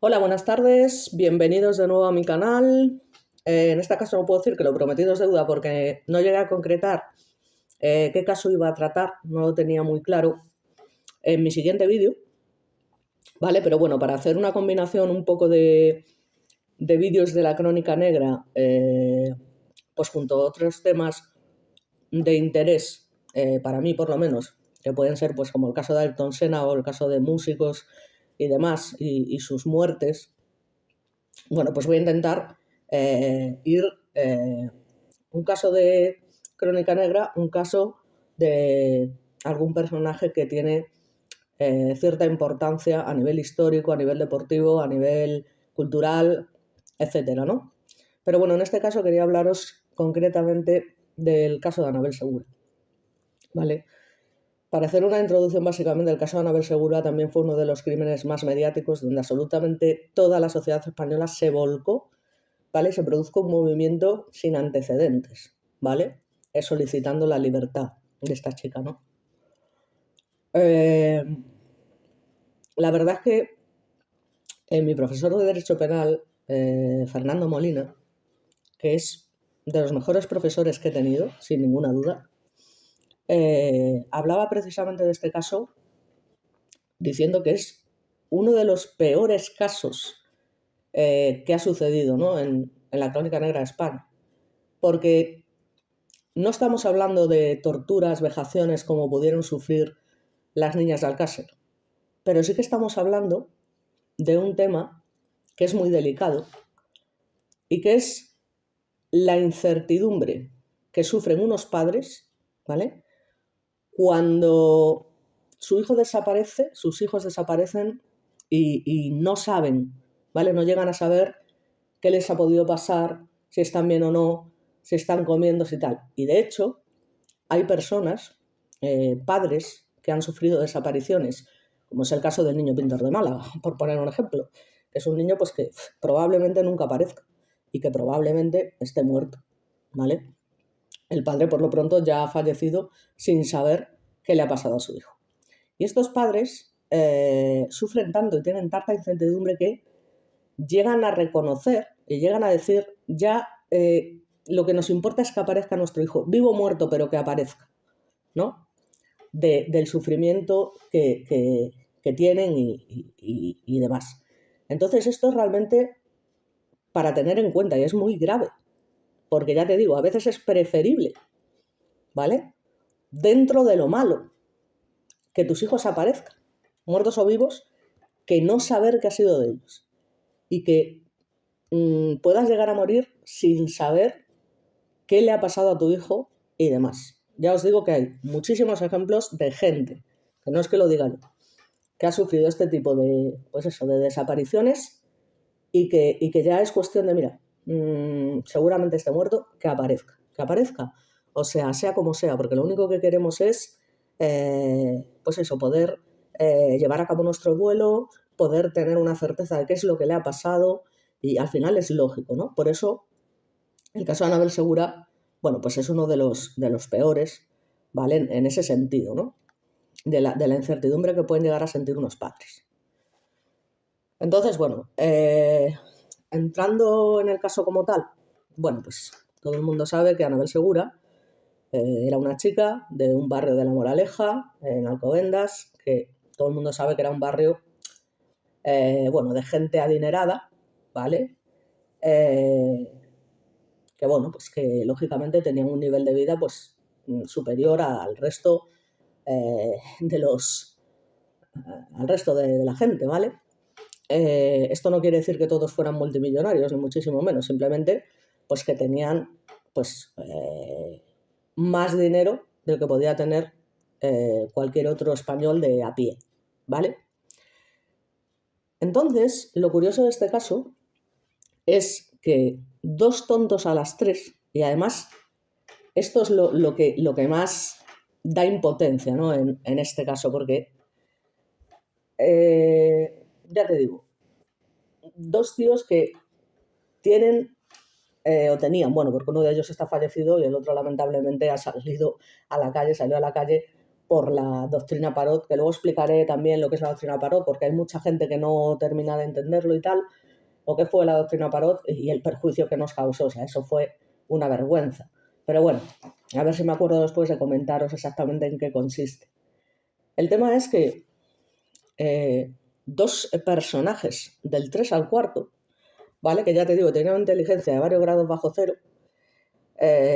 Hola, buenas tardes, bienvenidos de nuevo a mi canal. En este caso no puedo decir que lo prometido es deuda porque no llegué a concretar qué caso iba a tratar, no lo tenía muy claro en mi siguiente vídeo, ¿vale? Pero bueno, para hacer una combinación un poco de vídeos de la Crónica Negra, pues junto a otros temas de interés, para mí por lo menos, que pueden ser pues como el caso de Ayrton Senna o el caso de músicos y demás, y sus muertes. Bueno, pues voy a intentar ir un caso de Crónica Negra, un caso de algún personaje que tiene cierta importancia a nivel histórico, a nivel deportivo, a nivel cultural, etcétera, ¿no? Pero bueno, en este caso quería hablaros concretamente del caso de Anabel Segura, ¿vale? Para hacer una introducción, básicamente, el caso de Anabel Segura también fue uno de los crímenes más mediáticos donde absolutamente toda la sociedad española se volcó, ¿vale? Se produjo un movimiento sin antecedentes, ¿vale? Solicitando la libertad de esta chica, ¿no? La verdad es que mi profesor de Derecho Penal, Fernando Molina, que es de los mejores profesores que he tenido, sin ninguna duda, hablaba precisamente de este caso diciendo que es uno de los peores casos que ha sucedido, ¿no? en la Crónica Negra de España. Porque no estamos hablando de torturas, vejaciones como pudieron sufrir las niñas de Alcácer, pero sí que estamos hablando de un tema que es muy delicado y que es la incertidumbre que sufren unos padres, ¿vale? Cuando su hijo desaparece, sus hijos desaparecen y no saben, ¿vale? No llegan a saber qué les ha podido pasar, si están bien o no, si están comiendo, si tal. Y de hecho, hay personas, padres, que han sufrido desapariciones, como es el caso del niño pintor de Málaga, por poner un ejemplo. Es un niño pues, que probablemente nunca aparezca y que probablemente esté muerto, ¿vale? El padre, por lo pronto, ya ha fallecido sin saber qué le ha pasado a su hijo. Y estos padres sufren tanto y tienen tanta incertidumbre que llegan a reconocer y llegan a decir ya lo que nos importa es que aparezca nuestro hijo, vivo o muerto, pero que aparezca, ¿no? Del sufrimiento que tienen y demás. Entonces esto es realmente para tener en cuenta y es muy grave, porque ya te digo, a veces es preferible, ¿vale? Dentro de lo malo, que tus hijos aparezcan, muertos o vivos, que no saber qué ha sido de ellos. Y que puedas llegar a morir sin saber qué le ha pasado a tu hijo y demás. Ya os digo que hay muchísimos ejemplos de gente, que no es que lo diga yo, que ha sufrido este tipo de, pues eso, de desapariciones y que ya es cuestión de, mira, seguramente esté muerto, que aparezca. O sea como sea, porque lo único que queremos es, pues eso, poder llevar a cabo nuestro duelo, poder tener una certeza de qué es lo que le ha pasado y al final es lógico, ¿no? Por eso el caso de Anabel Segura, bueno, pues es uno de los peores, ¿vale? En ese sentido, ¿no? De la incertidumbre que pueden llegar a sentir unos padres. Entonces, bueno, entrando en el caso como tal, bueno, pues todo el mundo sabe que Anabel Segura era una chica de un barrio de La Moraleja, en Alcobendas, que todo el mundo sabe que era un barrio, bueno, de gente adinerada, ¿vale? Que bueno, pues que lógicamente tenían un nivel de vida pues superior al resto de los al resto de la gente, ¿vale? Esto no quiere decir que todos fueran multimillonarios, ni muchísimo menos, simplemente pues que tenían pues más dinero del que podía tener cualquier otro español de a pie, ¿vale? Entonces, lo curioso de este caso es que dos tontos a las tres, y además esto es lo que más da impotencia, ¿no? en este caso, porque ya te digo, dos tíos que tienen o tenían, bueno, porque uno de ellos está fallecido y el otro lamentablemente ha salido a la calle, salió a la calle por la doctrina Parot, que luego explicaré también lo que es la doctrina Parot, porque hay mucha gente que no termina de entenderlo y tal, lo que fue la doctrina Parot y el perjuicio que nos causó. O sea, eso fue una vergüenza. Pero bueno, a ver si me acuerdo después de comentaros exactamente en qué consiste. El tema es que dos personajes del 3 al 4, ¿vale? Que ya te digo, tenían una inteligencia de varios grados bajo cero,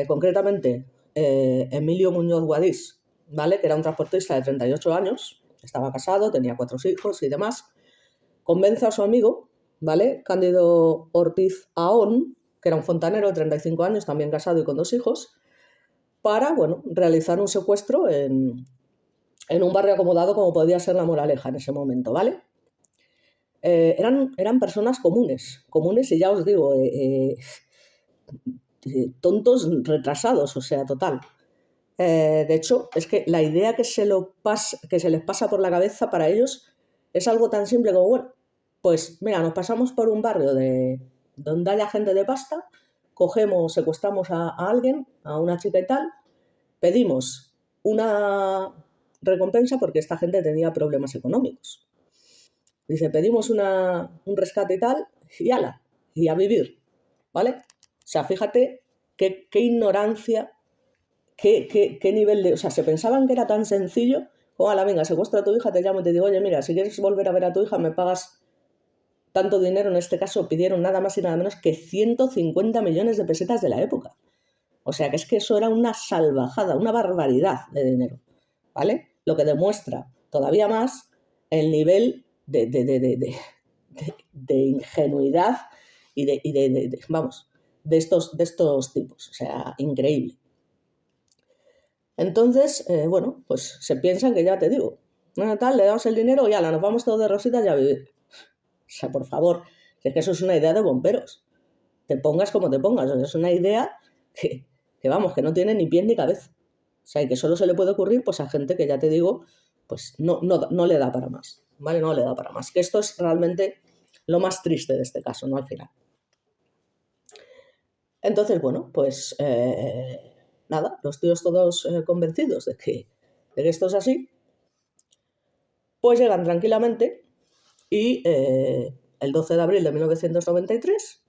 concretamente Emilio Muñoz Guadix, ¿vale? Que era un transportista de 38 años, estaba casado, tenía 4 hijos y demás, convence a su amigo, ¿vale? Cándido Ortiz Ahón, que era un fontanero de 35 años, también casado y con 2 hijos, para, bueno, realizar un secuestro en un barrio acomodado como podía ser La Moraleja en ese momento, ¿vale? Eran personas comunes y ya os digo, tontos retrasados, o sea, total. De hecho, es que la idea que se les pasa por la cabeza para ellos es algo tan simple como, bueno, pues mira, nos pasamos por un barrio donde haya gente de pasta, secuestramos a alguien, a una chica y tal, pedimos una recompensa porque esta gente tenía problemas económicos. Dice, pedimos un rescate y tal, y ala, y a vivir, ¿vale? O sea, fíjate qué ignorancia, qué nivel de... O sea, se pensaban que era tan sencillo como, ala, venga, secuestra a tu hija, te llamo y te digo, oye, mira, si quieres volver a ver a tu hija, me pagas tanto dinero. En este caso pidieron nada más y nada menos que 150 millones de pesetas de la época. O sea, que es que eso era una salvajada, una barbaridad de dinero, ¿vale? Lo que demuestra todavía más el nivel de ingenuidad y de estos tipos. O sea, increíble. Entonces, bueno, pues se piensan que ya te digo, bueno, tal, le damos el dinero y ala, nos vamos todos de rositas y a vivir. O sea, por favor, es que eso es una idea de bomberos. Te pongas como te pongas. O sea, es una idea que vamos, que no tiene ni pies ni cabeza. O sea, y que solo se le puede ocurrir pues a gente que ya te digo, pues no le da para más, ¿vale? No le da para más. Que esto es realmente lo más triste de este caso, ¿no? Al final. Entonces, bueno, pues nada, los tíos todos convencidos de que esto es así, pues llegan tranquilamente y el 12 de abril de 1993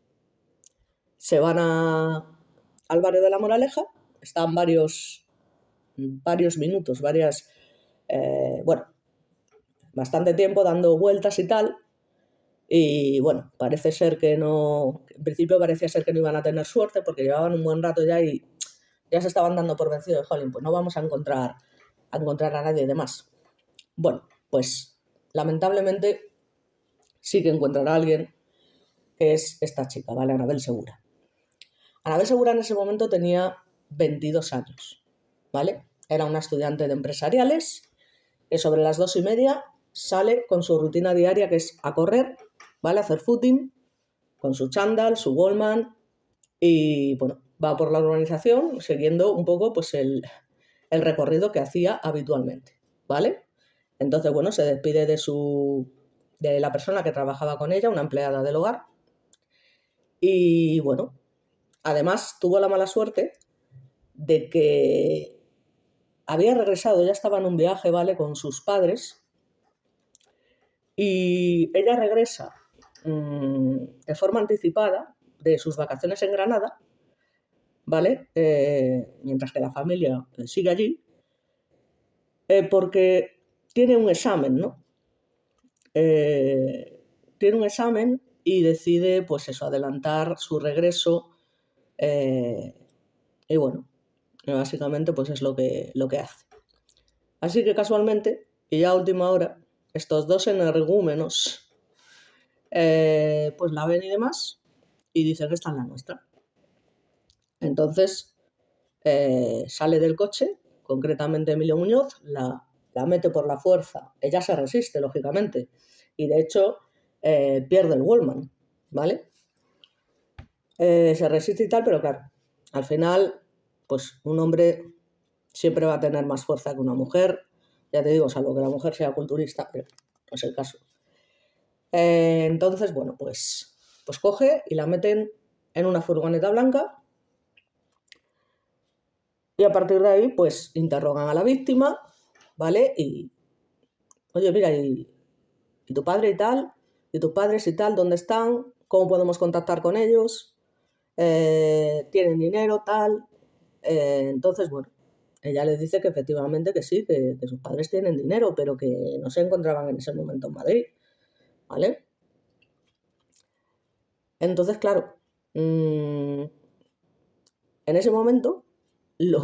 se van al barrio de La Moraleja, están varios minutos, bueno, bastante tiempo dando vueltas y tal, y bueno, parece ser que no, en principio parecía ser que no iban a tener suerte porque llevaban un buen rato ya y ya se estaban dando por vencidos de, jolín, pues no vamos a encontrar a nadie y demás. Bueno, pues lamentablemente sí que encuentran a alguien, que es esta chica, ¿vale? Anabel Segura. Anabel Segura en ese momento tenía 22 años, ¿vale? Era una estudiante de empresariales que sobre las 2:30 sale con su rutina diaria, que es a correr, ¿vale? A hacer footing, con su chándal, su Wallman, y bueno, va por la urbanización siguiendo un poco pues el recorrido que hacía habitualmente, ¿vale? Entonces, bueno, se despide de la persona que trabajaba con ella, una empleada del hogar, y bueno, además tuvo la mala suerte de que había regresado, ya estaba en un viaje, ¿vale?, con sus padres, y ella regresa de forma anticipada de sus vacaciones en Granada, ¿vale? Mientras que la familia sigue allí, porque tiene un examen, ¿no? Tiene un examen y decide, pues eso, adelantar su regreso, y bueno, básicamente pues es lo que hace. Así que casualmente, y ya a última hora, estos dos energúmenos pues la ven y demás y dicen que está en la nuestra. Entonces sale del coche, concretamente Emilio Muñoz, la mete por la fuerza. Ella se resiste, lógicamente, y de hecho pierde el Wallman, ¿vale? Se resiste y tal, pero claro, al final, pues un hombre siempre va a tener más fuerza que una mujer. Ya te digo, salvo que la mujer sea culturista, pero no es el caso. Entonces, bueno, pues coge y la meten en una furgoneta blanca y a partir de ahí, pues interrogan a la víctima ¿vale? Y, oye, mira, y tu padre y tal, y tus padres y tal, ¿dónde están? ¿Cómo podemos contactar con ellos? ¿Tienen dinero, tal? Entonces, bueno, ella les dice que efectivamente que sí, que sus padres tienen dinero, pero que no se encontraban en ese momento en Madrid, ¿vale? Entonces, claro, en ese momento, los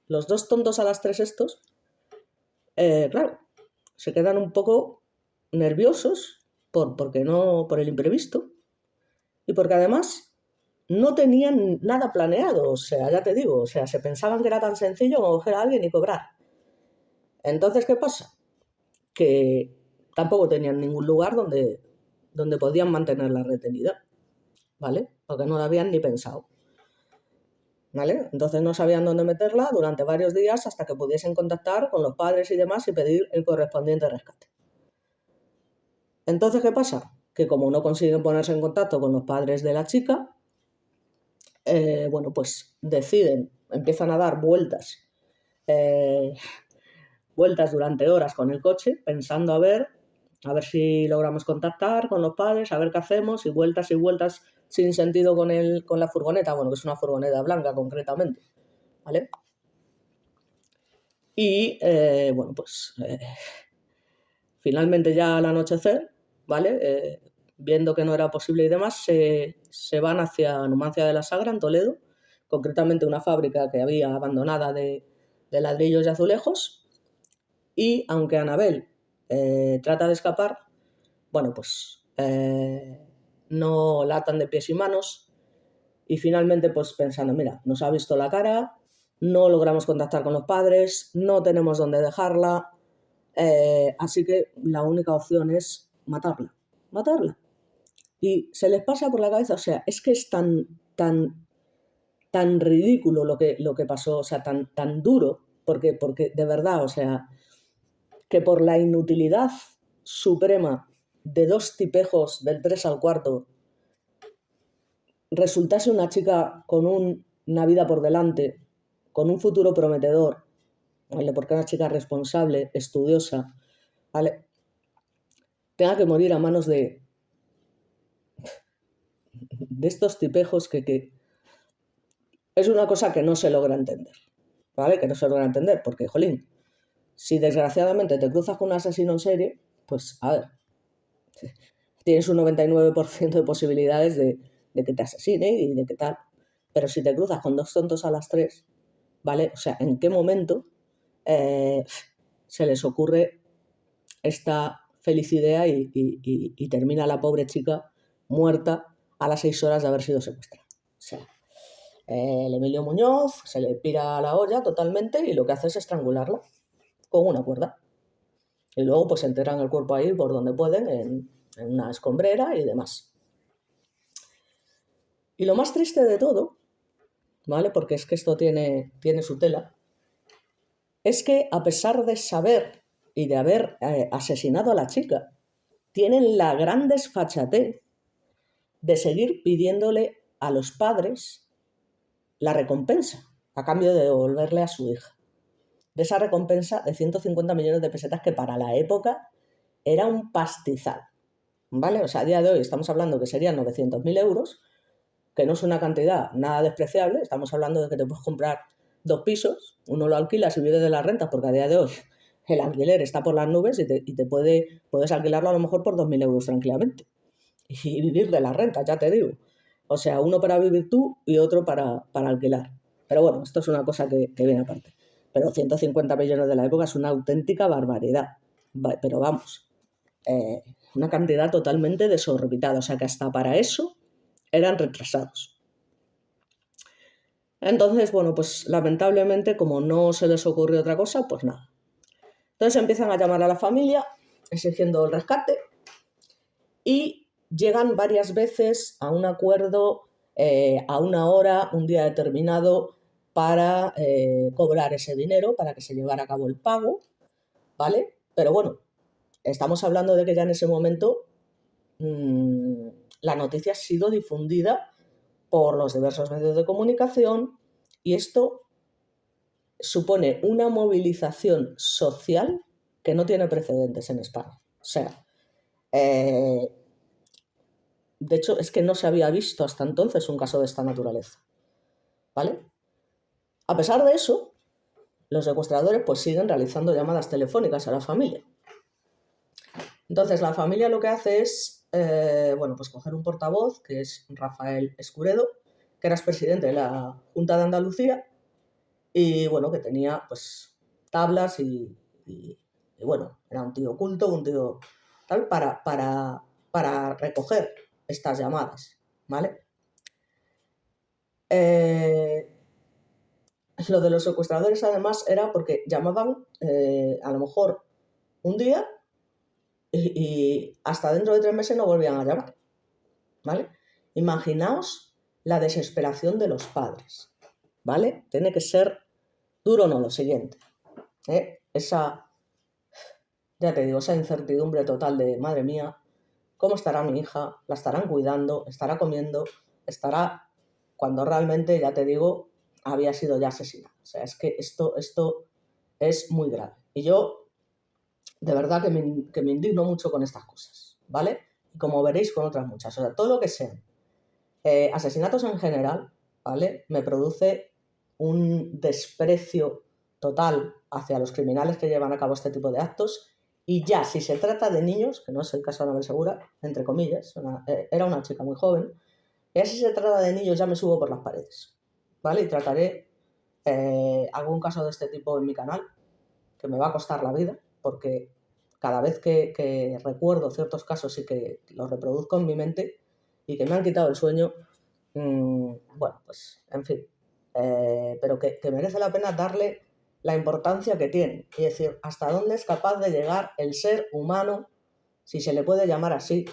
dos tontos a las tres estos, claro, se quedan un poco nerviosos por el imprevisto y porque además no tenían nada planeado, o sea, ya te digo, o sea, se pensaban que era tan sencillo como coger a alguien y cobrar. Entonces, ¿qué pasa? Que tampoco tenían ningún lugar donde podían mantenerla retenida, ¿vale? Porque no la habían ni pensado, ¿vale? Entonces no sabían dónde meterla durante varios días hasta que pudiesen contactar con los padres y demás y pedir el correspondiente rescate. Entonces, ¿qué pasa? Que como no consiguen ponerse en contacto con los padres de la chica, bueno, pues empiezan a dar vueltas durante horas con el coche, pensando a ver si logramos contactar con los padres, a ver qué hacemos, y vueltas sin sentido con la furgoneta, bueno, que es una furgoneta blanca concretamente, ¿vale? Y bueno, pues finalmente ya al anochecer, ¿vale? Viendo que no era posible y demás, se van hacia Numancia de la Sagra, en Toledo, concretamente una fábrica que había abandonada de ladrillos y azulejos, y aunque Anabel trata de escapar, bueno, pues no la atan de pies y manos, y finalmente pues pensando, mira, nos ha visto la cara, no logramos contactar con los padres, no tenemos dónde dejarla, así que la única opción es matarla. Y se les pasa por la cabeza, o sea, es que es tan ridículo lo que pasó, o sea, tan duro, porque de verdad, o sea, que por la inutilidad suprema de dos tipejos del 3 al cuarto resultase una chica con una vida por delante, con un futuro prometedor, ¿vale? Porque una chica responsable, estudiosa, ¿vale? Tenga que morir a manos de estos tipejos que es una cosa que no se logra entender, ¿vale? Que no se logra entender, porque, jolín, si desgraciadamente te cruzas con un asesino en serie, pues, a ver, tienes un 99% de posibilidades de que te asesine y de que tal. Pero si te cruzas con dos tontos a las tres, ¿vale? O sea, ¿en qué momento se les ocurre esta feliz idea y termina la pobre chica muerta a las 6 horas de haber sido secuestrada? O sea, el Emilio Muñoz se le pira la olla totalmente y lo que hace es estrangularla con una cuerda. Y luego pues enterran el cuerpo ahí por donde pueden, en una escombrera y demás. Y lo más triste de todo, ¿vale? Porque es que esto tiene su tela, es que a pesar de saber y de haber asesinado a la chica, tienen la gran desfachatez de seguir pidiéndole a los padres la recompensa a cambio de devolverle a su hija. De esa recompensa de 150 millones de pesetas que para la época era un pastizal, ¿vale? O sea, a día de hoy estamos hablando que serían 900.000 euros, que no es una cantidad nada despreciable, estamos hablando de que te puedes comprar 2 pisos, uno lo alquilas y vives de las rentas, porque a día de hoy el alquiler está por las nubes y puedes alquilarlo a lo mejor por 2.000 euros tranquilamente. Y vivir de las rentas, ya te digo. O sea, uno para vivir tú y otro para alquilar. Pero bueno, esto es una cosa que viene aparte. Pero 150 millones de la época es una auténtica barbaridad. Pero vamos, una cantidad totalmente desorbitada. O sea que hasta para eso eran retrasados. Entonces, bueno, pues lamentablemente, como no se les ocurrió otra cosa, pues nada. Entonces empiezan a llamar a la familia exigiendo el rescate y llegan varias veces a un acuerdo, a una hora, un día determinado, para cobrar ese dinero, para que se llevara a cabo el pago, ¿vale? Pero bueno, estamos hablando de que ya en ese momento la noticia ha sido difundida por los diversos medios de comunicación y esto supone una movilización social que no tiene precedentes en España. O sea, de hecho, es que no se había visto hasta entonces un caso de esta naturaleza, ¿vale? A pesar de eso, los secuestradores pues siguen realizando llamadas telefónicas a la familia. Entonces, la familia lo que hace es, pues coger un portavoz, que es Rafael Escuredo, que era expresidente de la Junta de Andalucía, y bueno, que tenía pues tablas y bueno, era un tío culto, un tío tal, para recoger estas llamadas, ¿vale? Lo de los secuestradores además era porque llamaban a lo mejor un día y hasta dentro de 3 meses no volvían a llamar, ¿vale? Imaginaos la desesperación de los padres, ¿vale? Tiene que ser duro, no, lo siguiente, ya te digo, esa incertidumbre total de, madre mía, ¿cómo estará mi hija? ¿La estarán cuidando? ¿Estará comiendo? ¿Estará? Cuando realmente, ya te digo, había sido ya asesinada. O sea, es que esto es muy grave. Y yo, de verdad, que me indigno mucho con estas cosas, ¿vale? Y como veréis con otras muchas. O sea, todo lo que sean asesinatos en general, ¿vale? Me produce un desprecio total hacia los criminales que llevan a cabo este tipo de actos. Y ya, si se trata de niños, que no es el caso de Anabel Segura, entre comillas, era una chica muy joven, ya si se trata de niños ya me subo por las paredes, ¿vale? Y trataré algún caso de este tipo en mi canal, que me va a costar la vida, porque cada vez que recuerdo ciertos casos y que los reproduzco en mi mente y que me han quitado el sueño, bueno, pues, en fin, pero que merece la pena darle la importancia que tiene, y decir, hasta dónde es capaz de llegar el ser humano, si se le puede llamar así,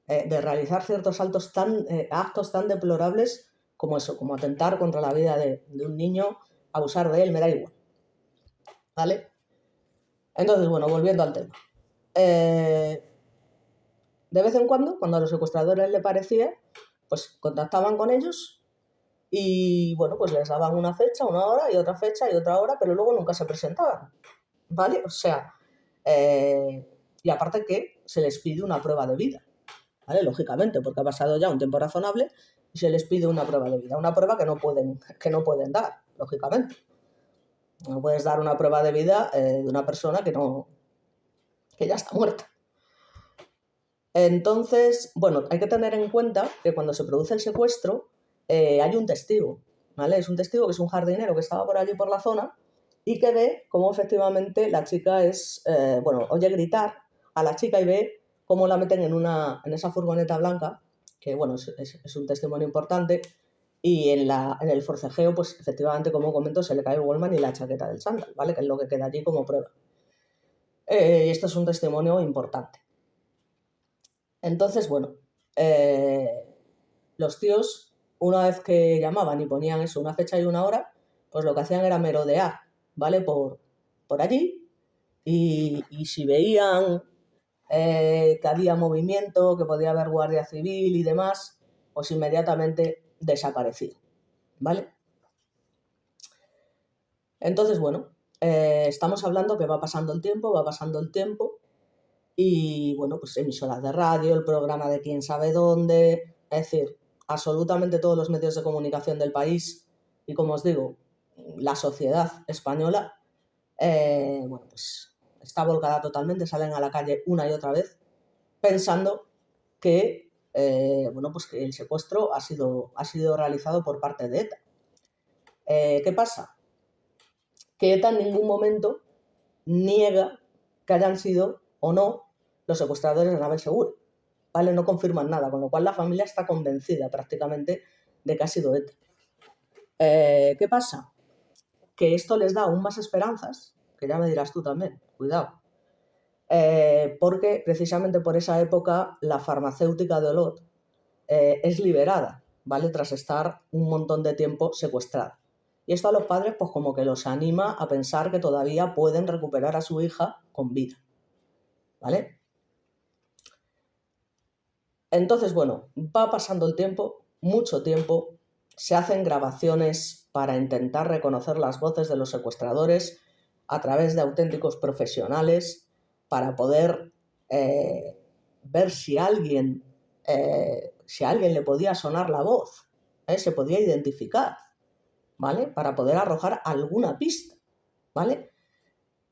de realizar ciertos actos tan deplorables como eso, como atentar contra la vida de un niño, abusar de él, me da igual, ¿vale? Entonces, bueno, volviendo al tema. De vez en cuando a los secuestradores le parecía, pues contactaban con ellos y, bueno, pues les daban una fecha, una hora y otra fecha y otra hora, pero luego nunca se presentaban, ¿vale? O sea, y aparte que se les pide una prueba de vida, ¿vale? Lógicamente, porque ha pasado ya un tiempo razonable y se les pide una prueba de vida, una prueba que no pueden dar, lógicamente. No puedes dar una prueba de vida de una persona que ya está muerta. Entonces, bueno, hay que tener en cuenta que cuando se produce el secuestro hay un testigo, ¿vale? Es un testigo que es un jardinero que estaba por allí por la zona y que ve cómo efectivamente la chica oye gritar a la chica y ve cómo la meten en esa furgoneta blanca, que bueno, es un testimonio importante, y en el forcejeo, pues efectivamente, como comento, se le cae el Wallman y la chaqueta del chándal, ¿vale? Que es lo que queda allí como prueba. Y esto es un testimonio importante. Entonces, bueno, los tíos, una vez que llamaban y ponían eso, una fecha y una hora, pues lo que hacían era merodear, ¿vale? Por allí, y si veían que había movimiento, que podía haber guardia civil y demás, pues inmediatamente desaparecían, ¿vale? Entonces, bueno, estamos hablando que va pasando el tiempo, y bueno, pues emisoras de radio, el programa de quién sabe dónde, es decir, absolutamente todos los medios de comunicación del país y, como os digo, la sociedad española, bueno, pues está volcada totalmente, salen a la calle una y otra vez pensando que, bueno, pues que el secuestro ha sido realizado por parte de ETA. ¿Qué pasa? Que ETA en ningún momento niega que hayan sido o no los secuestradores de Anabel Segura, ¿vale? No confirman nada, con lo cual la familia está convencida prácticamente de que ha sido ETA. ¿Qué pasa? Que esto les da aún más esperanzas, que ya me dirás tú también, cuidado, porque precisamente por esa época la farmacéutica de Olot es liberada, ¿vale? Tras estar un montón de tiempo secuestrada. Y esto a los padres pues como que los anima a pensar que todavía pueden recuperar a su hija con vida, ¿vale? Entonces, bueno, va pasando el tiempo, mucho tiempo, se hacen grabaciones para intentar reconocer las voces de los secuestradores a través de auténticos profesionales para poder ver si a alguien le podía sonar la voz, se podía identificar, ¿vale? Para poder arrojar alguna pista, ¿vale?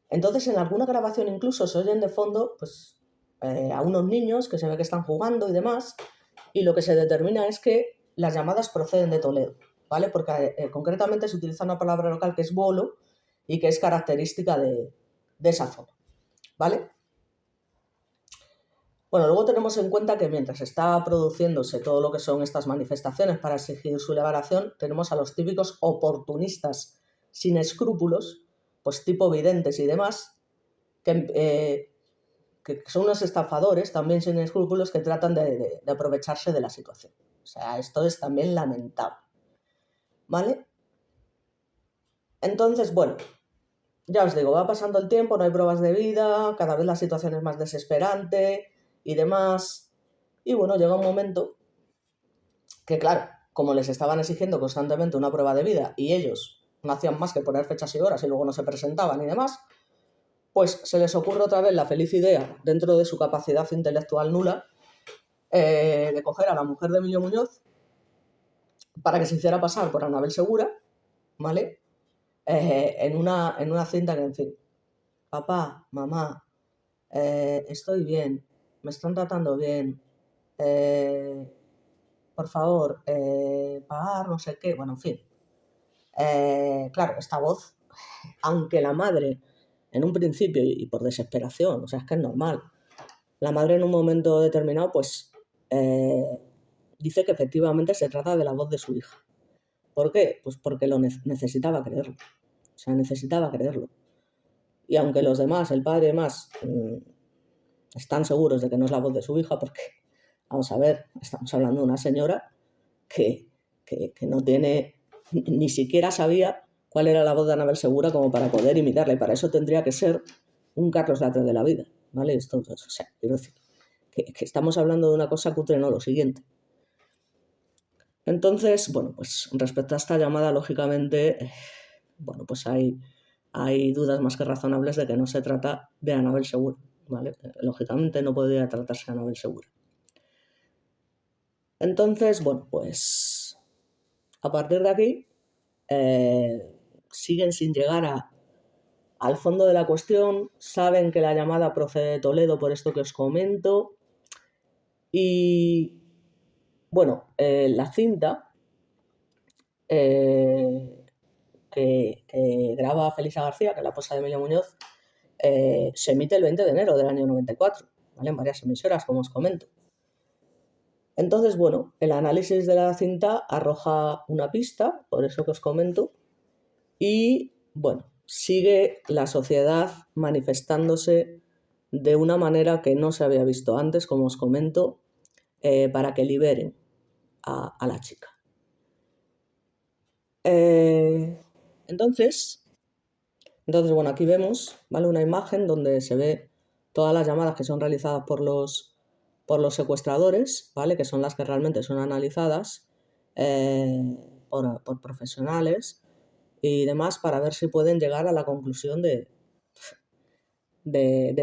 Entonces, en alguna grabación incluso se oyen de fondo pues, a unos niños que se ve que están jugando y demás, y lo que se determina es que las llamadas proceden de Toledo, ¿vale? Porque concretamente se utiliza una palabra local que es bolo y que es característica de esa zona, ¿vale? Bueno, luego tenemos en cuenta que mientras está produciéndose todo lo que son estas manifestaciones para exigir su liberación, tenemos a los típicos oportunistas sin escrúpulos, pues tipo videntes y demás, que son unos estafadores también sin escrúpulos que tratan de aprovecharse de la situación. O sea, esto es también lamentable, ¿vale? Entonces, bueno, ya os digo, va pasando el tiempo, no hay pruebas de vida, cada vez la situación es más desesperante y demás. Y bueno, llega un momento que, claro, como les estaban exigiendo constantemente una prueba de vida y ellos no hacían más que poner fechas y horas y luego no se presentaban y demás, pues se les ocurre otra vez la feliz idea, dentro de su capacidad intelectual nula, de coger a la mujer de Emilio Muñoz para que se hiciera pasar por Anabel Segura, ¿vale? En una cinta que, en fin, papá, mamá, estoy bien, me están tratando bien, por favor, pagar no sé qué, bueno, en fin. Claro, esta voz, aunque la madre, en un principio y por desesperación, o sea, es que es normal, la madre en un momento determinado, pues, dice que efectivamente se trata de la voz de su hija. ¿Por qué? Pues porque lo necesitaba creerlo. O sea, necesitaba creerlo. Y aunque los demás, el padre y demás, están seguros de que no es la voz de su hija, porque, vamos a ver, estamos hablando de una señora que no tiene, ni siquiera sabía cuál era la voz de Anabel Segura como para poder imitarla, y para eso tendría que ser un Carlos Latre de la vida, ¿vale? Esto, o sea, quiero decir, que estamos hablando de una cosa cutre, no, lo siguiente. Entonces, bueno, pues respecto a esta llamada, lógicamente, bueno, pues hay dudas más que razonables de que no se trata de Anabel Segura, ¿vale? Lógicamente no podría tratarse de Anabel Segura. Entonces, bueno, pues a partir de aquí siguen sin llegar al fondo de la cuestión, saben que la llamada procede de Toledo por esto que os comento y, bueno, la cinta que graba Felisa García, que es la esposa de Emilio Muñoz, se emite el 20 de enero del año 94, ¿vale? En varias emisoras, como os comento. Entonces, bueno, el análisis de la cinta arroja una pista, por eso que os comento, y, bueno, sigue la sociedad manifestándose de una manera que no se había visto antes, como os comento, para que liberen a la chica. Entonces, bueno, aquí vemos, ¿vale? Una imagen donde se ve todas las llamadas que son realizadas por los secuestradores, ¿vale? Que son las que realmente son analizadas por profesionales y demás para ver si pueden llegar a la conclusión de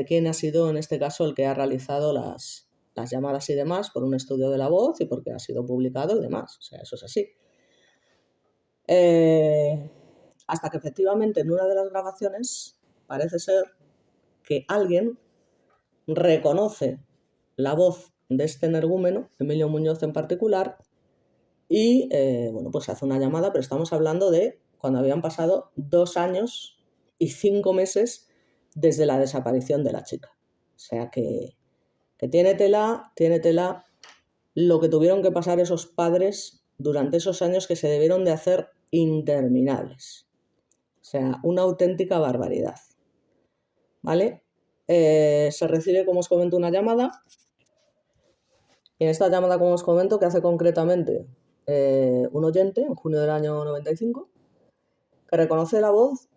quién ha sido en este caso el que ha realizado las llamadas y demás por un estudio de la voz y porque ha sido publicado y demás. O sea, eso es así. Hasta que efectivamente en una de las grabaciones parece ser que alguien reconoce la voz de este energúmeno, Emilio Muñoz en particular, y bueno, pues hace una llamada, pero estamos hablando de cuando habían pasado 2 años y 5 meses desde la desaparición de la chica. O sea que tiene tela lo que tuvieron que pasar esos padres durante esos años que se debieron de hacer interminables. O sea, una auténtica barbaridad. ¿Vale? Se recibe, como os comento, una llamada. Y en esta llamada, como os comento, que hace concretamente un oyente en junio del año 95, que reconoce la voz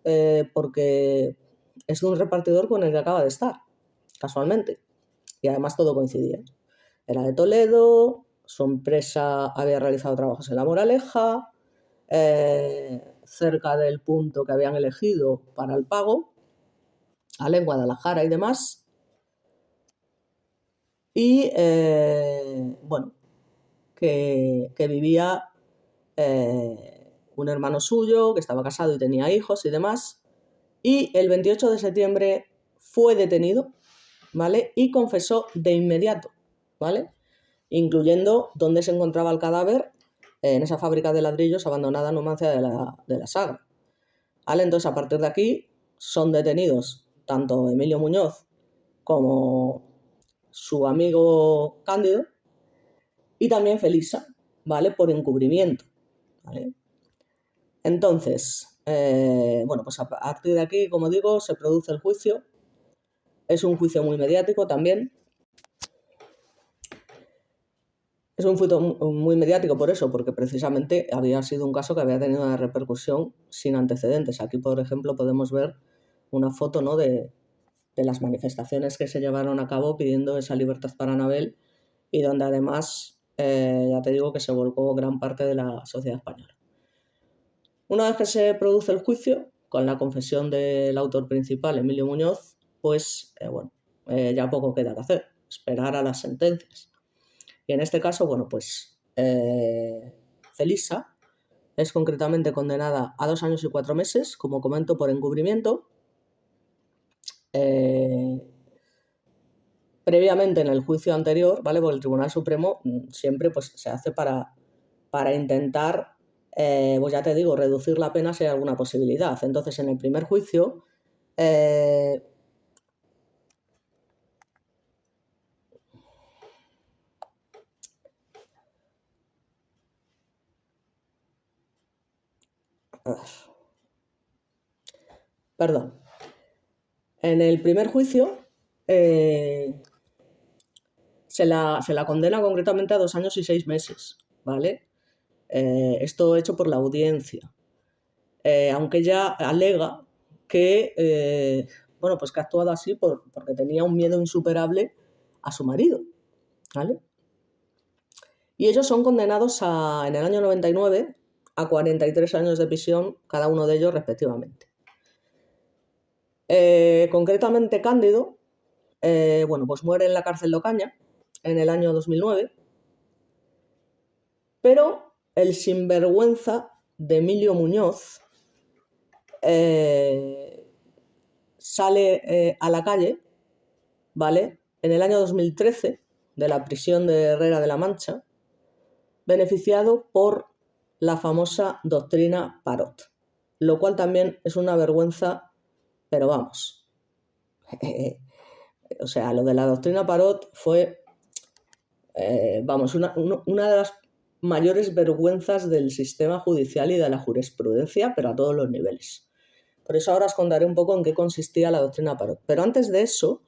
porque es de un repartidor con el que acaba de estar, casualmente. Y además todo coincidía. Era de Toledo, su empresa había realizado trabajos en La Moraleja cerca del punto que habían elegido para el pago, ¿vale? En Guadalajara y demás. Y bueno, que vivía un hermano suyo, que estaba casado y tenía hijos y demás. Y el 28 de septiembre fue detenido, ¿vale? Y confesó de inmediato, ¿vale? Incluyendo dónde se encontraba el cadáver, en esa fábrica de ladrillos abandonada en Numancia de la Sagra, ¿vale? Entonces, a partir de aquí, son detenidos tanto Emilio Muñoz como su amigo Cándido y también Felisa, ¿vale? Por encubrimiento, ¿vale? Entonces, bueno, pues a partir de aquí, como digo, se produce el juicio. Es un juicio muy mediático también. Es un juicio muy mediático por eso, porque precisamente había sido un caso que había tenido una repercusión sin antecedentes. Aquí, por ejemplo, podemos ver una foto, ¿no?, de las manifestaciones que se llevaron a cabo pidiendo esa libertad para Anabel y donde además, ya te digo, que se volcó gran parte de la sociedad española. Una vez que se produce el juicio, con la confesión del autor principal, Emilio Muñoz, pues bueno, ya poco queda que hacer, esperar a las sentencias. Y en este caso, bueno, pues Felisa es concretamente condenada a 2 años y 4 meses, como comento, por encubrimiento. Previamente en el juicio anterior, ¿vale? Porque el Tribunal Supremo siempre pues, se hace para intentar, pues ya te digo, reducir la pena si hay alguna posibilidad. Entonces, en el primer juicio, perdón, en el primer juicio se la condena concretamente a 2 años y 6 meses, ¿vale? Esto hecho por la audiencia. Aunque ella alega que, bueno, pues que ha actuado así porque tenía un miedo insuperable a su marido, ¿vale? Y ellos son condenados en el año 99 a 43 años de prisión, cada uno de ellos respectivamente. Concretamente Cándido, bueno, pues muere en la cárcel de Ocaña en el año 2009, pero el sinvergüenza de Emilio Muñoz sale a la calle, ¿vale?, en el año 2013 de la prisión de Herrera de la Mancha, beneficiado por la famosa doctrina Parot, lo cual también es una vergüenza, pero vamos. O sea, lo de la doctrina Parot fue, vamos, una de las mayores vergüenzas del sistema judicial y de la jurisprudencia, pero a todos los niveles. Por eso ahora os contaré un poco en qué consistía la doctrina Parot. Pero antes de eso,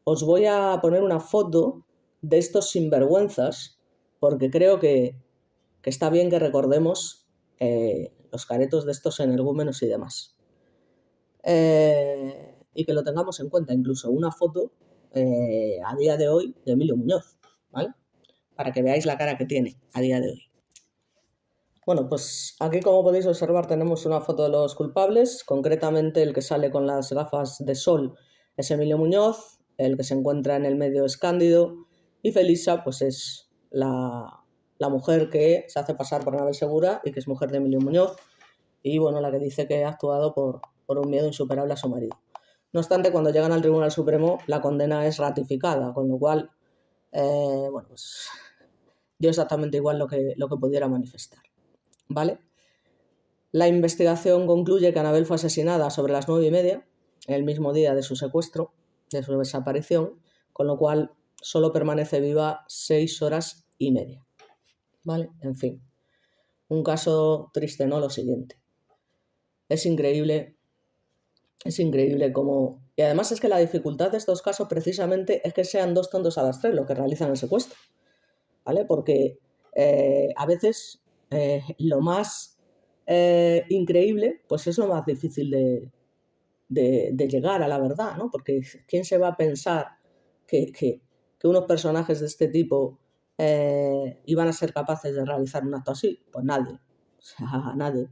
os voy a poner una foto de estos sinvergüenzas, porque creo que está bien que recordemos los caretos de estos energúmenos y demás. Y que lo tengamos en cuenta, incluso una foto a día de hoy de Emilio Muñoz, ¿vale? Para que veáis la cara que tiene a día de hoy. Bueno, pues aquí, como podéis observar, tenemos una foto de los culpables. Concretamente, el que sale con las gafas de sol es Emilio Muñoz, el que se encuentra en el medio es Cándido, y Felisa pues es la mujer que se hace pasar por Anabel Segura y que es mujer de Emilio Muñoz, y bueno, la que dice que ha actuado por un miedo insuperable a su marido. No obstante, cuando llegan al Tribunal Supremo, la condena es ratificada, con lo cual, bueno, pues dio exactamente igual lo que pudiera manifestar, ¿vale? La investigación concluye que Anabel fue asesinada sobre las 9:30, el mismo día de su secuestro, de su desaparición, con lo cual solo permanece viva 6 horas y media, ¿vale? En fin, un caso triste, ¿no? Lo siguiente. Es increíble cómo... Y además es que la dificultad de estos casos precisamente es que sean 2 tontos a las 3 los que realizan el secuestro, ¿vale? Porque a veces lo más increíble pues es lo más difícil de llegar a la verdad, ¿no? Porque ¿quién se va a pensar que unos personajes de este tipo iban a ser capaces de realizar un acto así? Pues nadie. o sea, a nadie.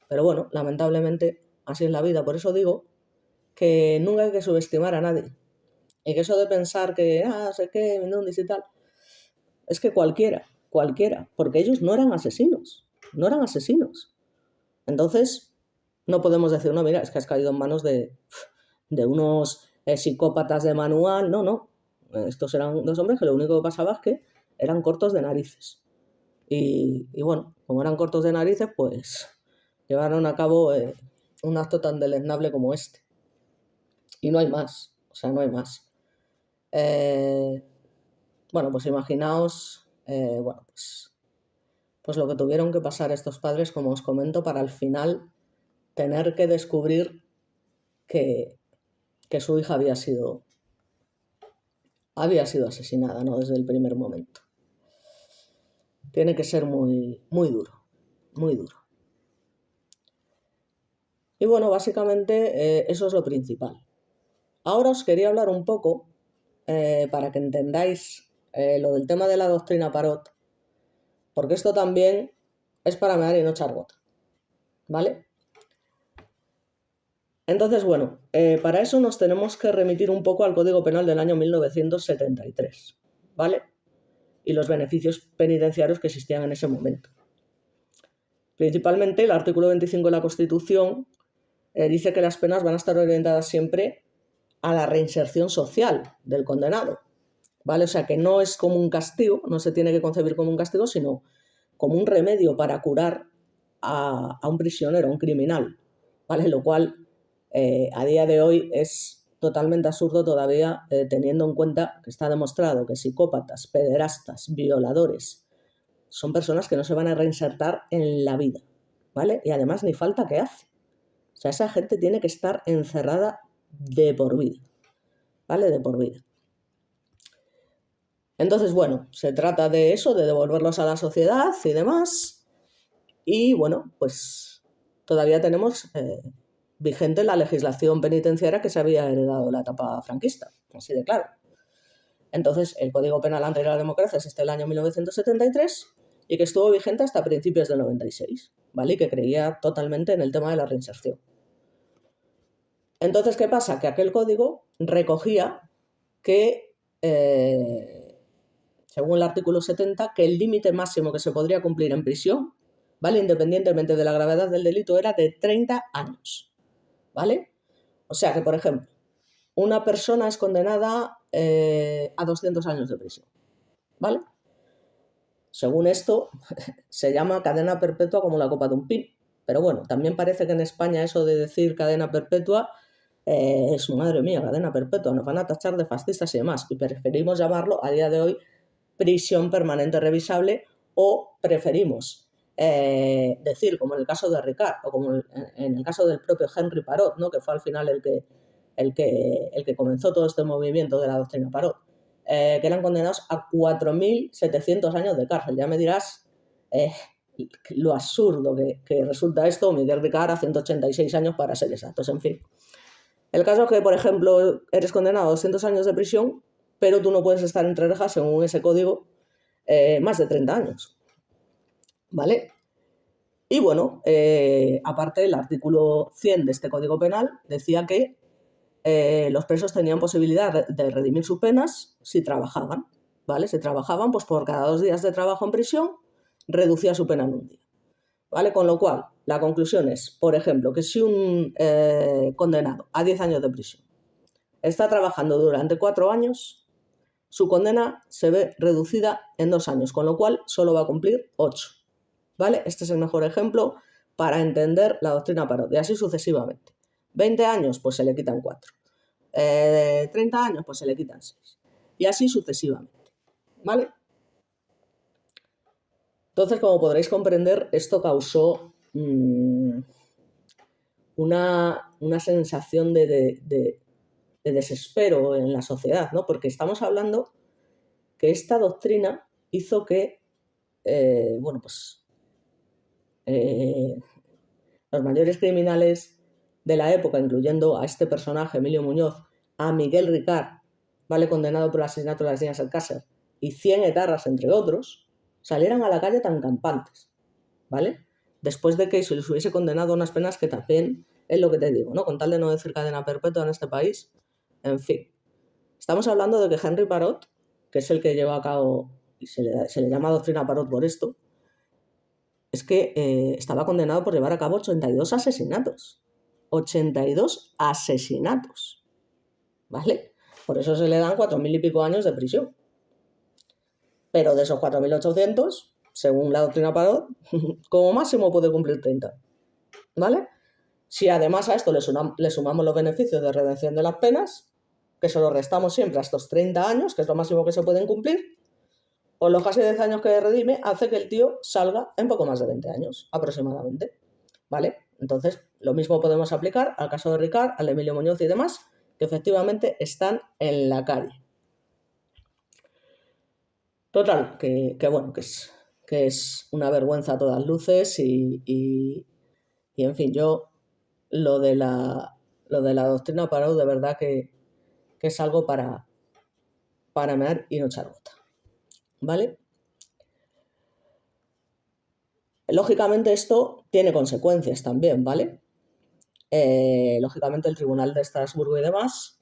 Pero bueno, lamentablemente así es la vida. Por eso digo que nunca hay que subestimar a nadie. Y que eso de pensar que, sé qué, Minundis y tal, es que cualquiera, porque ellos no eran asesinos. Entonces, no podemos decir, no, mira, es que has caído en manos de unos psicópatas de manual. No. Estos eran dos hombres que lo único que pasaba es que eran cortos de narices. Y bueno, como eran cortos de narices, pues llevaron a cabo un acto tan deleznable como este. Y no hay más, o sea, no hay más. Bueno, pues imaginaos, pues lo que tuvieron que pasar estos padres, como os comento, para al final tener que descubrir que su hija había sido asesinada, ¿no? Desde el primer momento. Tiene que ser muy, muy duro, muy duro. Y bueno, básicamente eso es lo principal. Ahora os quería hablar un poco, para que entendáis lo del tema de la doctrina Parot, porque esto también es para mear y no echar gota, ¿vale? Entonces, bueno, para eso nos tenemos que remitir un poco al Código Penal del año 1973, ¿vale? Y los beneficios penitenciarios que existían en ese momento. Principalmente el artículo 25 de la Constitución dice que las penas van a estar orientadas siempre a la reinserción social del condenado, ¿vale? O sea, que no es como un castigo, no se tiene que concebir como un castigo, sino como un remedio para curar a un prisionero, a un criminal, ¿vale? Lo cual a día de hoy es totalmente absurdo todavía, teniendo en cuenta que está demostrado que psicópatas, pederastas, violadores son personas que no se van a reinsertar en la vida, ¿vale? Y además ni falta que hace. O sea, esa gente tiene que estar encerrada de por vida, ¿vale? De por vida. Entonces, bueno, se trata de eso, de devolverlos a la sociedad y demás. Y bueno, pues todavía tenemos vigente la legislación penitenciaria que se había heredado en la etapa franquista, así de claro. Entonces, el Código Penal anterior a la democracia es el año 1973 y que estuvo vigente hasta principios del 96, ¿vale? Y que creía totalmente en el tema de la reinserción. Entonces, ¿qué pasa? Que aquel código recogía que, según el artículo 70, que el límite máximo que se podría cumplir en prisión, ¿vale? Independientemente de la gravedad del delito, era de 30 años, ¿vale? O sea que, por ejemplo, una persona es condenada a 200 años de prisión, ¿vale? Según esto, se llama cadena perpetua como la copa de un pino. Pero bueno, también parece que en España eso de decir cadena perpetua es, madre mía, cadena perpetua, nos van a tachar de fascistas y demás. Y preferimos llamarlo a día de hoy prisión permanente revisable, o preferimos decir, como en el caso de Ricard o como en el caso del propio Henry Parot, ¿no? Que fue al final el que comenzó todo este movimiento de la doctrina Parot, que eran condenados a 4.700 años de cárcel. Ya me dirás lo absurdo que resulta esto. Miguel Ricard a 186 años para ser exactos, en fin. El caso es que, por ejemplo, eres condenado a 200 años de prisión, pero tú no puedes estar entre rejas, según ese código, más de 30 años, ¿vale? Y bueno, aparte el artículo 100 de este Código Penal decía que los presos tenían posibilidad de redimir sus penas si trabajaban, ¿vale? Si trabajaban, pues por cada 2 días de trabajo en prisión, reducía su pena en un día, ¿vale? Con lo cual, la conclusión es, por ejemplo, que si un condenado a 10 años de prisión está trabajando durante 4 años, su condena se ve reducida en 2 años, con lo cual solo va a cumplir 8, ¿vale? Este es el mejor ejemplo para entender la doctrina Parot, y así sucesivamente. 20 años, pues se le quitan 4. 30 años, pues se le quitan 6. Y así sucesivamente, ¿vale? Entonces, como podréis comprender, esto causó una sensación de desespero en la sociedad, ¿no? Porque estamos hablando que esta doctrina hizo que, los mayores criminales de la época, incluyendo a este personaje, Emilio Muñoz, a Miguel Ricard, ¿vale? Condenado por el asesinato de las niñas Alcácer, y 100 etarras, entre otros, salieran a la calle tan campantes, ¿vale? después de que se les hubiese condenado a unas penas que también es lo que te digo, ¿no? Con tal de no decir cadena perpetua en este país, en fin. Estamos hablando de que Henry Parot, que es el que lleva a cabo, y se le llama doctrina Parot por esto, es que estaba condenado por llevar a cabo 82 asesinatos. 82 asesinatos, ¿vale? Por eso se le dan 4.000 y pico años de prisión. Pero de esos 4.800, según la doctrina Parot, como máximo puede cumplir 30, ¿vale? Si además a esto le sumamos los beneficios de redención de las penas, que se lo restamos siempre a estos 30 años, que es lo máximo que se pueden cumplir, pues los casi 10 años que redime hace que el tío salga en poco más de 20 años, aproximadamente, ¿vale? Entonces, lo mismo podemos aplicar al caso de Ricard, al de Emilio Muñoz y demás, que efectivamente están en la calle. Total, que bueno, que es una vergüenza a todas luces y en fin, yo lo de la doctrina Parot de verdad que es algo para mear y no echar gota, ¿vale? Lógicamente esto tiene consecuencias también, ¿vale? Lógicamente el Tribunal de Estrasburgo y demás,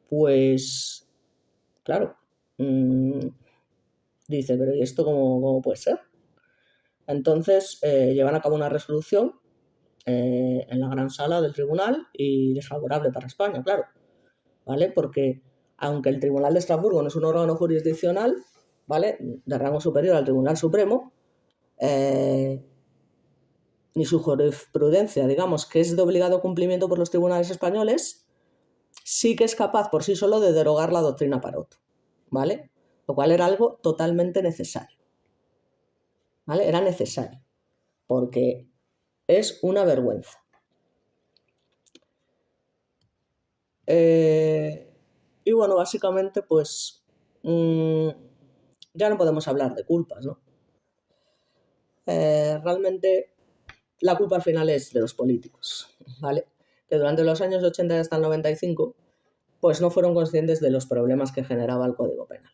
pues, claro, dice, pero ¿y esto cómo puede ser? Entonces llevan a cabo una resolución en la gran sala del tribunal y desfavorable para España, claro, ¿vale? Porque aunque el Tribunal de Estrasburgo no es un órgano jurisdiccional, ¿vale?, de rango superior al Tribunal Supremo, ni su jurisprudencia, digamos, que es de obligado cumplimiento por los tribunales españoles, sí que es capaz por sí solo de derogar la doctrina Parot, ¿vale? Lo cual era algo totalmente necesario, ¿vale? Era necesario, porque es una vergüenza. Y bueno, básicamente, pues ya no podemos hablar de culpas, ¿no? Realmente la culpa al final es de los políticos, ¿vale? Que durante los años 80 y hasta el 95, pues no fueron conscientes de los problemas que generaba el Código Penal,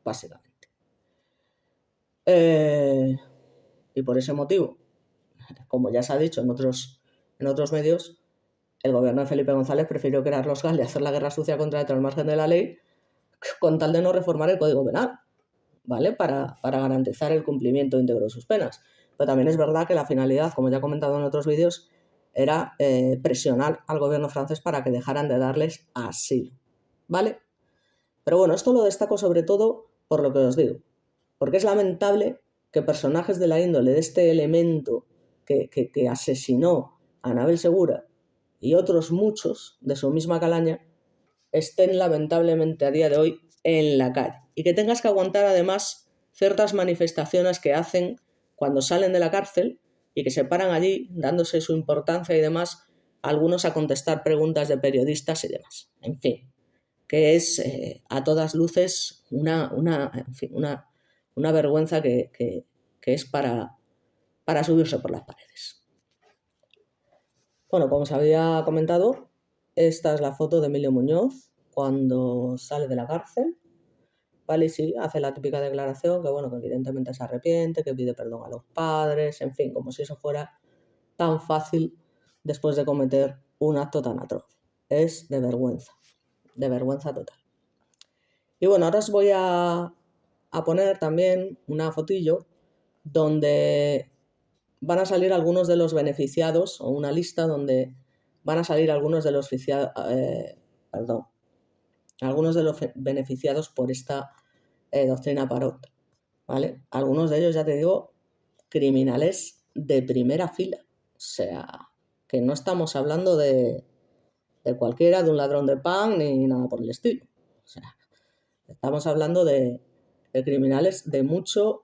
básicamente. Y por ese motivo, como ya se ha dicho en otros medios, el gobierno de Felipe González prefirió crear los GAL y hacer la guerra sucia contra ETA al margen de la ley con tal de no reformar el Código Penal, ¿vale? Para garantizar el cumplimiento íntegro de sus penas. Pero también es verdad que la finalidad, como ya he comentado en otros vídeos, era presionar al gobierno francés para que dejaran de darles asilo, ¿vale? Pero bueno, esto lo destaco sobre todo por lo que os digo, porque es lamentable que personajes de la índole de este elemento que asesinó a Anabel Segura y otros muchos de su misma calaña estén lamentablemente a día de hoy en la calle y que tengas que aguantar además ciertas manifestaciones que hacen cuando salen de la cárcel y que se paran allí dándose su importancia y demás, algunos a contestar preguntas de periodistas y demás. En fin, que es a todas luces una vergüenza que es para subirse por las paredes. Bueno, como os había comentado, esta es la foto de Emilio Muñoz cuando sale de la cárcel, ¿vale? Y sí, hace la típica declaración que, bueno, que evidentemente se arrepiente, que pide perdón a los padres, en fin, como si eso fuera tan fácil después de cometer un acto tan atroz. Es de vergüenza total. Y bueno, ahora os voy a poner también una fotillo donde van a salir algunos de los beneficiados, o una lista donde van a salir algunos de los beneficiados por esta doctrina Parot, ¿vale? Algunos de ellos, ya te digo, criminales de primera fila. O sea, que no estamos hablando de cualquiera, de un ladrón de pan, ni nada por el estilo. O sea, estamos hablando de criminales de mucho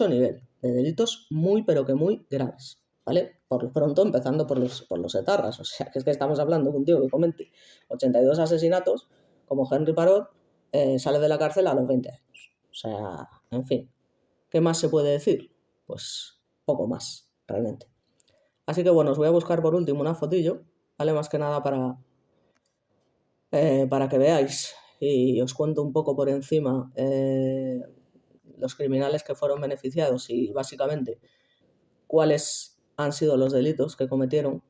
nivel, de delitos muy, pero que muy graves, ¿vale? Por lo pronto, empezando por los etarras. O sea, que es que estamos hablando de un tío que comete 82 asesinatos, como Henry Parot, sale de la cárcel a los 20 años. O sea, en fin, ¿qué más se puede decir? Pues poco más, realmente. Así que bueno, os voy a buscar por último una fotillo, ¿vale? Más que nada para que veáis y os cuento un poco por encima los criminales que fueron beneficiados y básicamente cuáles han sido los delitos que cometieron.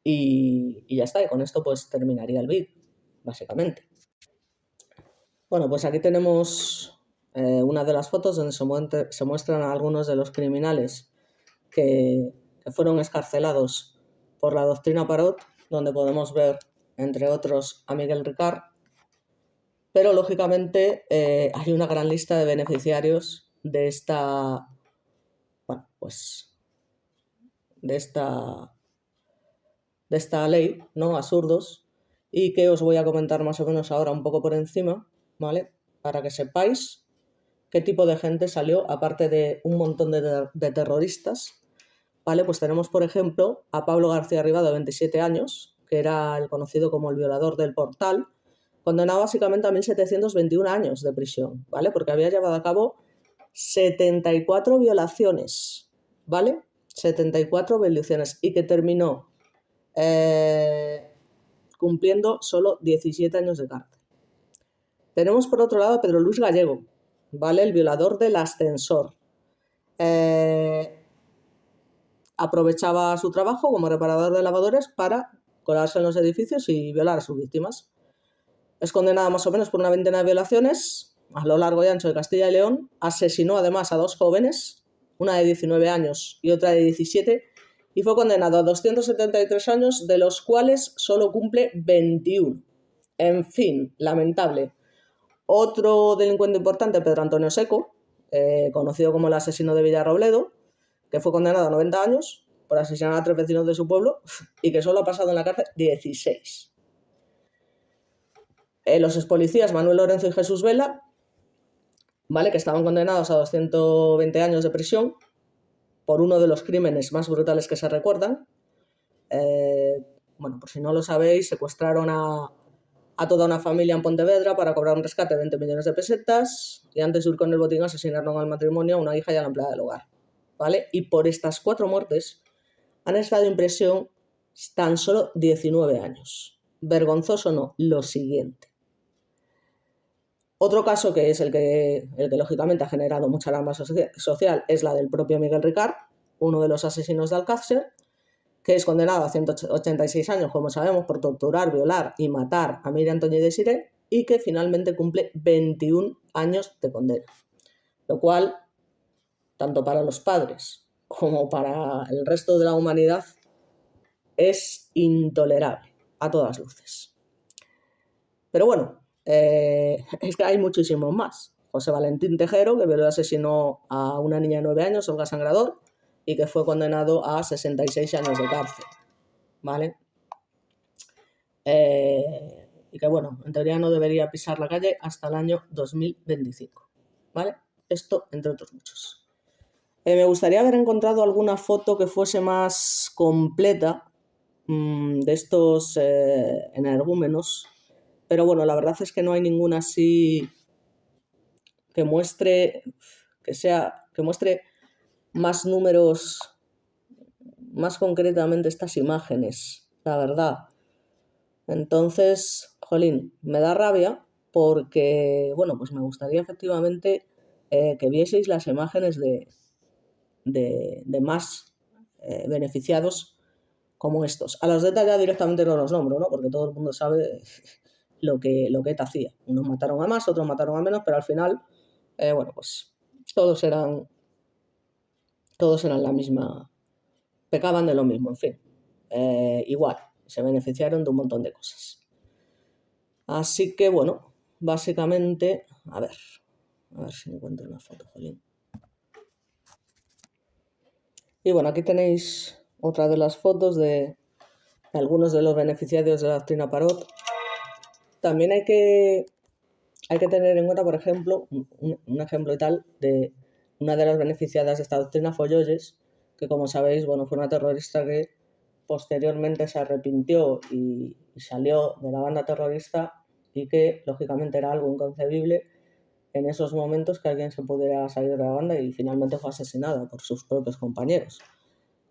Y ya está, y con esto pues terminaría el vídeo, básicamente. Bueno, pues aquí tenemos una de las fotos donde se muestran a algunos de los criminales que fueron excarcelados por la doctrina Parot, donde podemos ver, entre otros, a Miguel Ricard. Pero, lógicamente, hay una gran lista de beneficiarios de esta, bueno, pues, de esta ley, ¿no? Absurdos, y que os voy a comentar más o menos ahora un poco por encima, ¿vale? Para que sepáis qué tipo de gente salió, aparte de un montón de terroristas, ¿vale? Pues tenemos, por ejemplo, a Pablo García Ribado, de 27 años, que era el conocido como el violador del Portal, condenado básicamente a 1.721 años de prisión, ¿vale? Porque había llevado a cabo 74 violaciones, ¿vale? 74 violaciones, y que terminó cumpliendo solo 17 años de cárcel. Tenemos por otro lado a Pedro Luis Gallego, ¿vale? El violador del ascensor. Aprovechaba su trabajo como reparador de lavadores para colarse en los edificios y violar a sus víctimas. Es condenado más o menos por una veintena de violaciones a lo largo y ancho de Castilla y León. Asesinó además a 2 jóvenes, una de 19 años y otra de 17, y fue condenado a 273 años, de los cuales solo cumple 21. En fin, lamentable. Otro delincuente importante, Pedro Antonio Seco, conocido como el asesino de Villarrobledo, que fue condenado a 90 años por asesinar a 3 vecinos de su pueblo y que solo ha pasado en la cárcel 16. Los expolicías Manuel Lorenzo y Jesús Vela, ¿vale? Que estaban condenados a 220 años de prisión por uno de los crímenes más brutales que se recuerdan. Bueno, por si no lo sabéis, secuestraron a toda una familia en Pontevedra para cobrar un rescate de 20 millones de pesetas, y antes de ir con el botín asesinaron al matrimonio, a una hija y a la empleada del hogar, ¿vale? Y por estas 4 muertes han estado en prisión tan solo 19 años. Vergonzoso no, lo siguiente. Otro caso, que es el que lógicamente ha generado mucha alarma social, es la del propio Miguel Ricard, uno de los asesinos de Alcácer, que es condenado a 186 años, como sabemos, por torturar, violar y matar a Miriam, Antonio y Desiré, y que finalmente cumple 21 años de condena. Lo cual, tanto para los padres como para el resto de la humanidad, es intolerable a todas luces. Pero bueno, es que hay muchísimos más. José Valentín Tejero, que violó y asesinó a una niña de 9 años, Olga Sangrador, y que fue condenado a 66 años de cárcel, ¿vale? Y que, bueno, en teoría no debería pisar la calle hasta el año 2025, ¿vale? Esto entre otros muchos. Me gustaría haber encontrado alguna foto que fuese más completa de estos energúmenos, pero bueno, la verdad es que no hay ninguna así que muestre más números, más concretamente estas imágenes, la verdad. Entonces, jolín, me da rabia porque, bueno, pues me gustaría efectivamente que vieseis las imágenes de más beneficiados como estos. A los de ETA ya directamente no los nombro, ¿no? Porque todo el mundo sabe lo que ETA hacía. Unos mataron a más, otros mataron a menos, pero al final, bueno, pues todos eran la misma, pecaban de lo mismo, en fin. Igual, se beneficiaron de un montón de cosas. Así que, bueno, básicamente, a ver si encuentro una foto, jolín. Y bueno, aquí tenéis otra de las fotos de algunos de los beneficiarios de la doctrina Parot. También hay que tener en cuenta, por ejemplo, un ejemplo y tal de una de las beneficiadas de esta doctrina, fue Joyes, que, como sabéis, bueno, fue una terrorista que posteriormente se arrepintió y salió de la banda terrorista, y que lógicamente era algo inconcebible en esos momentos que alguien se pudiera salir de la banda, y finalmente fue asesinada por sus propios compañeros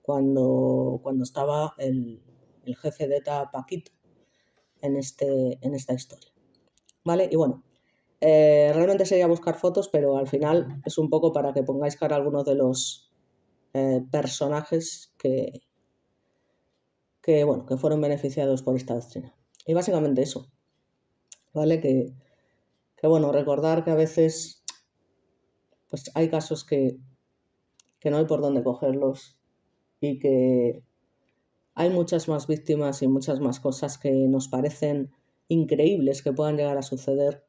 cuando estaba el jefe de ETA, Paquito, en esta historia, ¿vale? Y bueno, realmente sería buscar fotos, pero al final es un poco para que pongáis cara a algunos de los personajes que fueron beneficiados por esta doctrina. Y básicamente eso, ¿vale? Que recordar que a veces pues hay casos que no hay por dónde cogerlos y que hay muchas más víctimas y muchas más cosas que nos parecen increíbles que puedan llegar a suceder,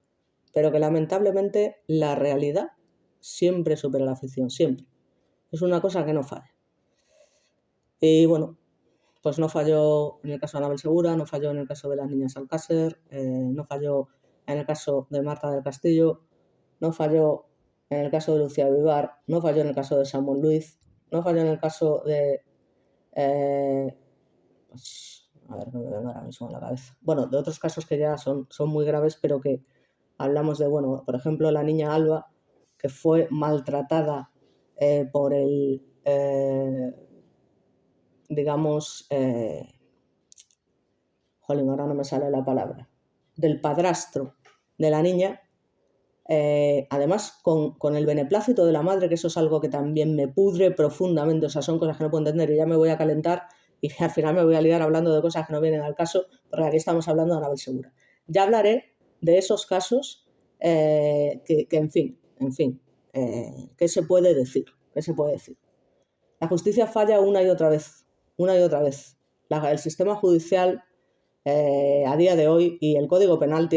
pero que lamentablemente la realidad siempre supera la ficción, siempre. Es una cosa que no falla. Y bueno, pues no falló en el caso de Anabel Segura, no falló en el caso de las niñas Alcácer, no falló en el caso de Marta del Castillo, no falló en el caso de Lucía Vivar, no falló en el caso de Samuel Luiz, no falló en el caso de... pues, a ver, no me vengo ahora mismo a la cabeza. Bueno, de otros casos que ya son muy graves, pero que hablamos de, bueno, por ejemplo, la niña Alba, que fue maltratada por el... digamos, jolín, ahora no me sale la palabra, del padrastro de la niña, además con el beneplácito de la madre, que eso es algo que también me pudre profundamente, o sea, son cosas que no puedo entender y ya me voy a calentar y al final me voy a liar hablando de cosas que no vienen al caso, porque aquí estamos hablando de Anabel Segura. Ya hablaré de esos casos que en fin, ¿qué se puede decir? ¿Qué se puede decir? La justicia falla una y otra vez. El sistema judicial a día de hoy y el Código Penal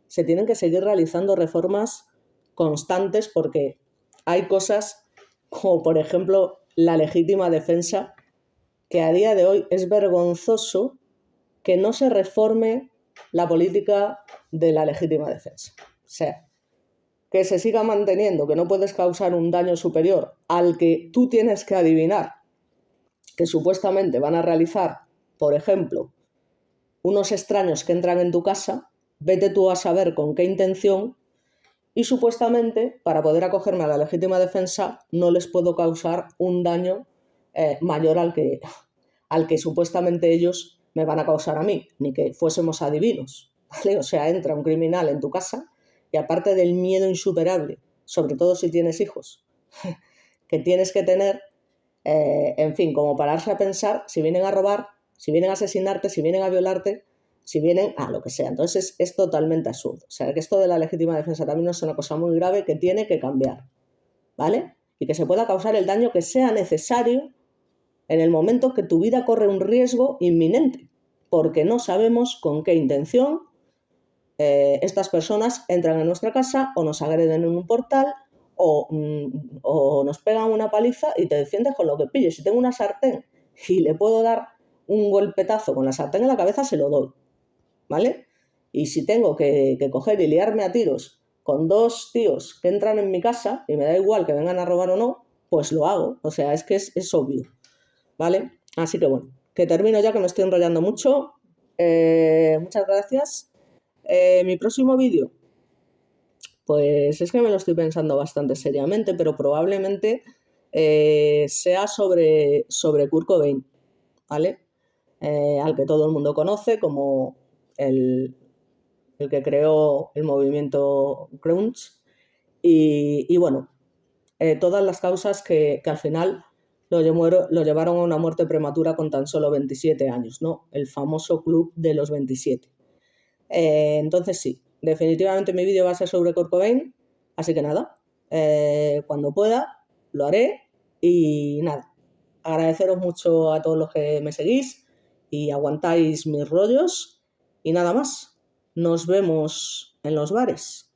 se tienen que seguir realizando reformas constantes porque hay cosas como, por ejemplo, la legítima defensa, que a día de hoy es vergonzoso que no se reforme la política de la legítima defensa. O sea, que se siga manteniendo que no puedes causar un daño superior al que tú tienes que adivinar que supuestamente van a realizar, por ejemplo, unos extraños que entran en tu casa, vete tú a saber con qué intención, y supuestamente para poder acogerme a la legítima defensa no les puedo causar un daño mayor al que supuestamente ellos me van a causar a mí, ni que fuésemos adivinos, ¿vale? O sea, entra un criminal en tu casa y aparte del miedo insuperable, sobre todo si tienes hijos, que tienes que tener, en fin, como pararse a pensar si vienen a robar, si vienen a asesinarte, si vienen a violarte, si vienen a lo que sea. Entonces es totalmente absurdo. O sea, que esto de la legítima defensa también es una cosa muy grave que tiene que cambiar, ¿vale? Y que se pueda causar el daño que sea necesario en el momento que tu vida corre un riesgo inminente, porque no sabemos con qué intención estas personas entran en nuestra casa o nos agreden en un portal o nos pegan una paliza y te defiendes con lo que pilles. Si tengo una sartén y le puedo dar un golpetazo con la sartén en la cabeza, se lo doy, ¿vale? Y si tengo que coger y liarme a tiros con dos tíos que entran en mi casa y me da igual que vengan a robar o no, pues lo hago. O sea, es que es obvio, ¿vale? Así que bueno, que termino ya, que me estoy enrollando mucho. Muchas gracias. Mi próximo vídeo, pues es que me lo estoy pensando bastante seriamente, pero probablemente sea sobre Kurt Cobain, ¿vale? Al que todo el mundo conoce como el que creó el movimiento grunge y bueno, todas las causas que al final lo llevaron a una muerte prematura con tan solo 27 años, ¿no? El famoso club de los 27. Entonces sí, definitivamente mi vídeo va a ser sobre Kurt Cobain, así que nada, cuando pueda lo haré y nada, agradeceros mucho a todos los que me seguís y aguantáis mis rollos y nada más, nos vemos en los bares.